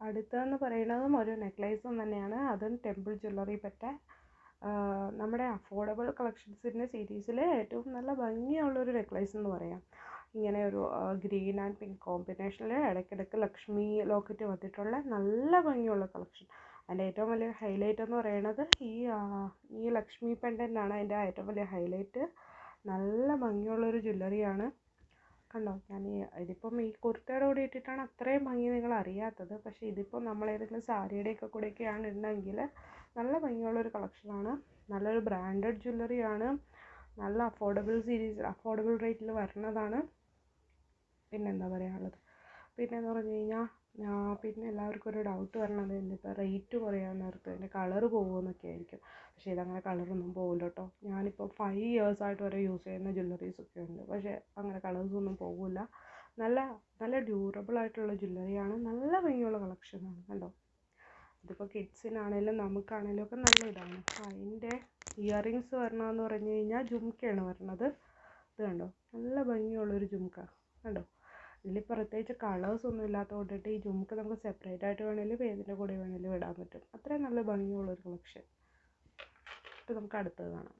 അടുത്തതെന്ന് പറയുന്നതും ഒരു നെക്ലേസും തന്നെയാണ്. അതും ടെമ്പിൾ ജ്വല്ലറി പറ്റ നമ്മുടെ അഫോർഡബിൾ കളക്ഷൻസിൻ്റെ സീരീസിൽ ഏറ്റവും നല്ല ഭംഗിയുള്ളൊരു നെക്ലേസ് എന്ന് പറയാം. ഇങ്ങനെ ഒരു ഗ്രീൻ ആൻഡ് പിങ്ക് കോമ്പിനേഷനിൽ ഇടയ്ക്കിടയ്ക്ക് ലക്ഷ്മി ലോക്കറ്റ് വന്നിട്ടുള്ള നല്ല ഭംഗിയുള്ള കളക്ഷൻ. അതിൻ്റെ ഏറ്റവും വലിയ ഹൈലൈറ്റ് എന്ന് പറയുന്നത് ഈ ലക്ഷ്മി പെൻഡൻ്റാണ് അതിൻ്റെ ഏറ്റവും വലിയ ഹൈലൈറ്റ്. നല്ല ഭംഗിയുള്ളൊരു ജ്വല്ലറിയാണ്. കണ്ടോ, ഞാൻ ഇതിപ്പം ഈ കുർത്തയുടെ കൂടെ ഇട്ടിട്ടാണ് അത്രയും ഭംഗി നിങ്ങൾ അറിയാത്തത്. പക്ഷേ ഇതിപ്പോൾ നമ്മൾ ഏതെങ്കിലും സാരിയുടെയൊക്കെ കൂടെയൊക്കെയാണ് ഇടണമെങ്കിൽ നല്ല ഭംഗിയുള്ളൊരു കളക്ഷനാണ്. നല്ലൊരു ബ്രാൻഡഡ് ജ്വല്ലറിയാണ്. നല്ല അഫോർഡബിൾ റേറ്റിൽ വരുന്നതാണ്. പിന്നെന്താ പറയാനുള്ളത്, പിന്നെയെന്ന് പറഞ്ഞു കഴിഞ്ഞാൽ പിന്നെ എല്ലാവർക്കും ഒരു ഡൗട്ട് വരണത് ഇപ്പോൾ റേറ്റ് കുറയാൻ നേരത്ത് അതിൻ്റെ കളറ് പോകുമെന്നൊക്കെ ആയിരിക്കും. പക്ഷേ ഇതങ്ങനെ കളറൊന്നും പോകില്ല കേട്ടോ. ഞാനിപ്പോൾ 5 ഇയേഴ്സായിട്ട് വരെ യൂസ് ചെയ്യുന്ന ജ്വല്ലറീസൊക്കെ ഉണ്ട്. പക്ഷേ അങ്ങനെ കളേഴ്സൊന്നും പോകില്ല. നല്ല ഡ്യൂറബിൾ ആയിട്ടുള്ള ജ്വല്ലറിയാണ്. നല്ല ഭംഗിയുള്ള കളക്ഷനാണ്. കണ്ടോ, ഇതിപ്പോൾ കിഡ്സിനാണേലും നമുക്കാണേലും ഒക്കെ നല്ല ഇതാണ്. അതിൻ്റെ ഇയറിങ്സ് വരണമെന്ന് പറഞ്ഞു കഴിഞ്ഞാൽ ജുംക്കയാണ് വരണത്. ഇത് കണ്ടോ, നല്ല ഭംഗിയുള്ളൊരു ജുംക്ക. കണ്ടോ, ഇതിൽ പ്രത്യേകിച്ച് കളേഴ്സൊന്നും ഇല്ലാത്തത് കൊണ്ടിട്ട് ഈ ജുംക്ക നമുക്ക് സെപ്പറേറ്റ് ആയിട്ട് വേണമെങ്കിലും ഏതിൻ്റെ കൂടെ വേണമെങ്കിലും ഇടാൻ പറ്റും. അത്രയും നല്ല ഭംഗിയുള്ളൊരു കളക്ഷൻ. ഇപ്പോൾ നമുക്ക് അടുത്തത് കാണാം.